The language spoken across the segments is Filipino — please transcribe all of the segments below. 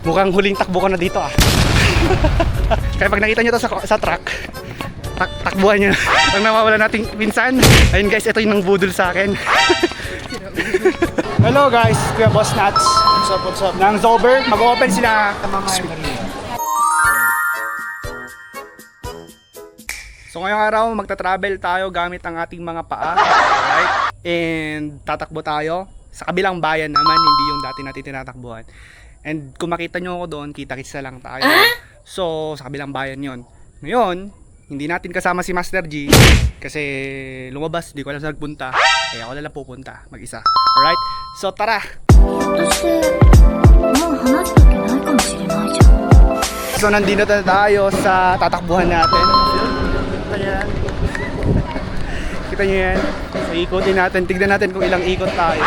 Mukhang huling takbo ko na dito ah. Kaya pag nakita nyo to sa truck, takbuhan nyo. Pag nawawala nating pinsan. Ayun guys, ito yung nang budol sa akin. Hello guys, Kuya Boss Nuts. What's up? Nang Zober, mag-open sila. So ngayong araw, magta-travel tayo gamit ang ating mga paa. Alright? And tatakbo tayo sa kabilang bayan naman, hindi yung dati natin tinatakbuhan. And kung makita nyo ako doon, kita-kitsa lang tayo. So, sa kabilang bayan yon. Ngayon, hindi natin kasama si Master G kasi lumabas, di ko alam saan nagpunta. Kaya ako lang pupunta, mag-isa. Alright? So, tara! So, nandito na tayo sa tatakbuhan natin. Ayan. Kita nyo yan. So, ikotin natin. Tignan natin kung ilang ikot tayo.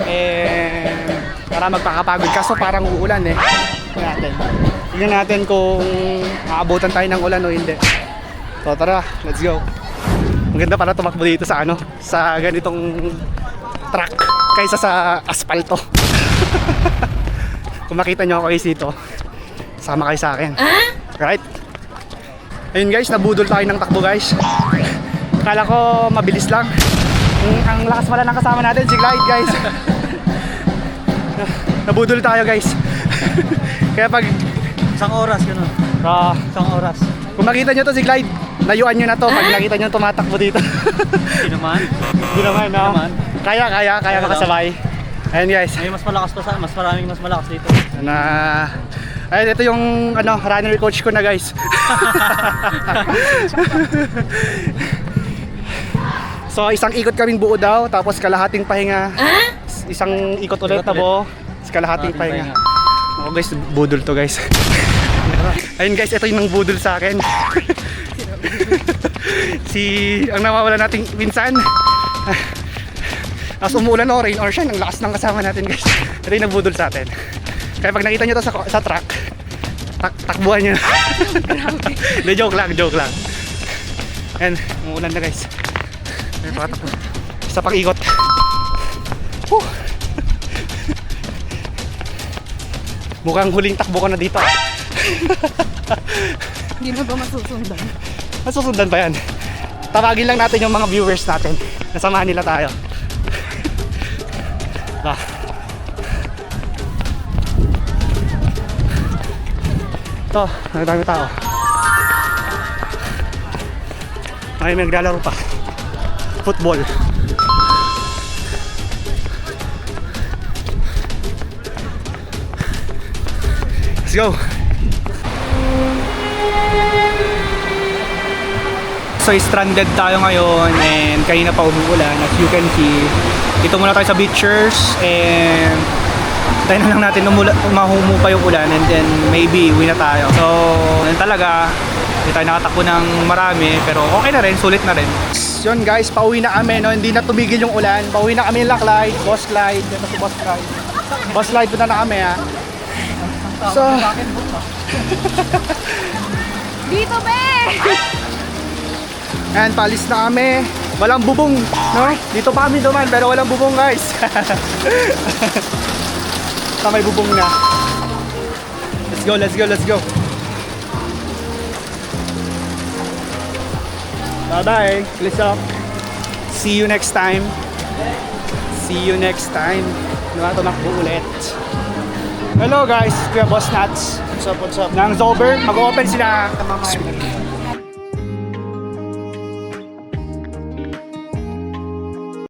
And para magpakapagod. Kaso parang uulan eh. Tignan natin kung maabutan tayo ng ulan o hindi. So tara, let's go. Maganda para tumakbo dito sa ano, sa ganitong truck kaysa sa asfalto. Kung makita nyo ako guys dito, sama kayo sa akin. Right? Ayun guys, nabudol tayo ng takbo guys. Akala ko mabilis lang. Ang lakas pala ng kasama natin, si Clyde guys. Nabudol tayo guys. Kaya pag Isang oras gano'n. Isang oras. Kung makita nyo to si Clyde, layuan nyo na to pag nakita nyo tumatakbo dito. Hindi naman. Hindi naman, no? Kaya makasabay. Ayun guys. May mas malakas pa sa, mas maraming mas malakas dito. Ayun, ito yung ano, runner coach ko na guys. So isang ikot kaming buo daw, tapos kalahating pahinga. Isang ikot ulit tabo, kalahating pahinga. Ako guys, budol to guys. Ayun guys, ito yung nang budol sa akin. Ang nawawala nating pinsan. Tapos umulan o rain or shine, ang lakas ng kasama natin guys. Ito yung nang budol sa atin. Kaya pag nakita nyo to sa truck, takbuhan nyo. Hindi, joke lang. And umulan na guys. Isa pang ikot. Mukhang huling takbo ko na dito. Hindi na ba masusundan? Masusundan pa yan. Tawagin lang natin yung mga viewers natin. Nasamahan nila tayo. Ito, nagdami tao. May naglalaro pa. Football. Let's go. So stranded tayo ngayon and kanina pa umuulan as you can see. Dito muna tayo sa beachers and tayo na lang natin mahumupa yung ulan and then maybe uwi na tayo. So yun talaga, hindi tayo nakatakbo ng marami pero okay na rin, sulit na rin. Yun guys, pauwi na kami, no? Hindi na tumigil yung ulan. Pauwi na kami nila Clyde, Boss Clyde. Dito si Boss Clyde. Boss Clyde, punta na kami ha. So Dito be! and palis na kami. Walang bubong, no? Dito pa kami duman pero walang bubong guys. Sa may bubong na. Let's go. Bye-bye. Please up. See you next time. Tumakbo ulit. Hello guys, Kuya Boss Nuts. What's up? Nang Zober, mag-open sila.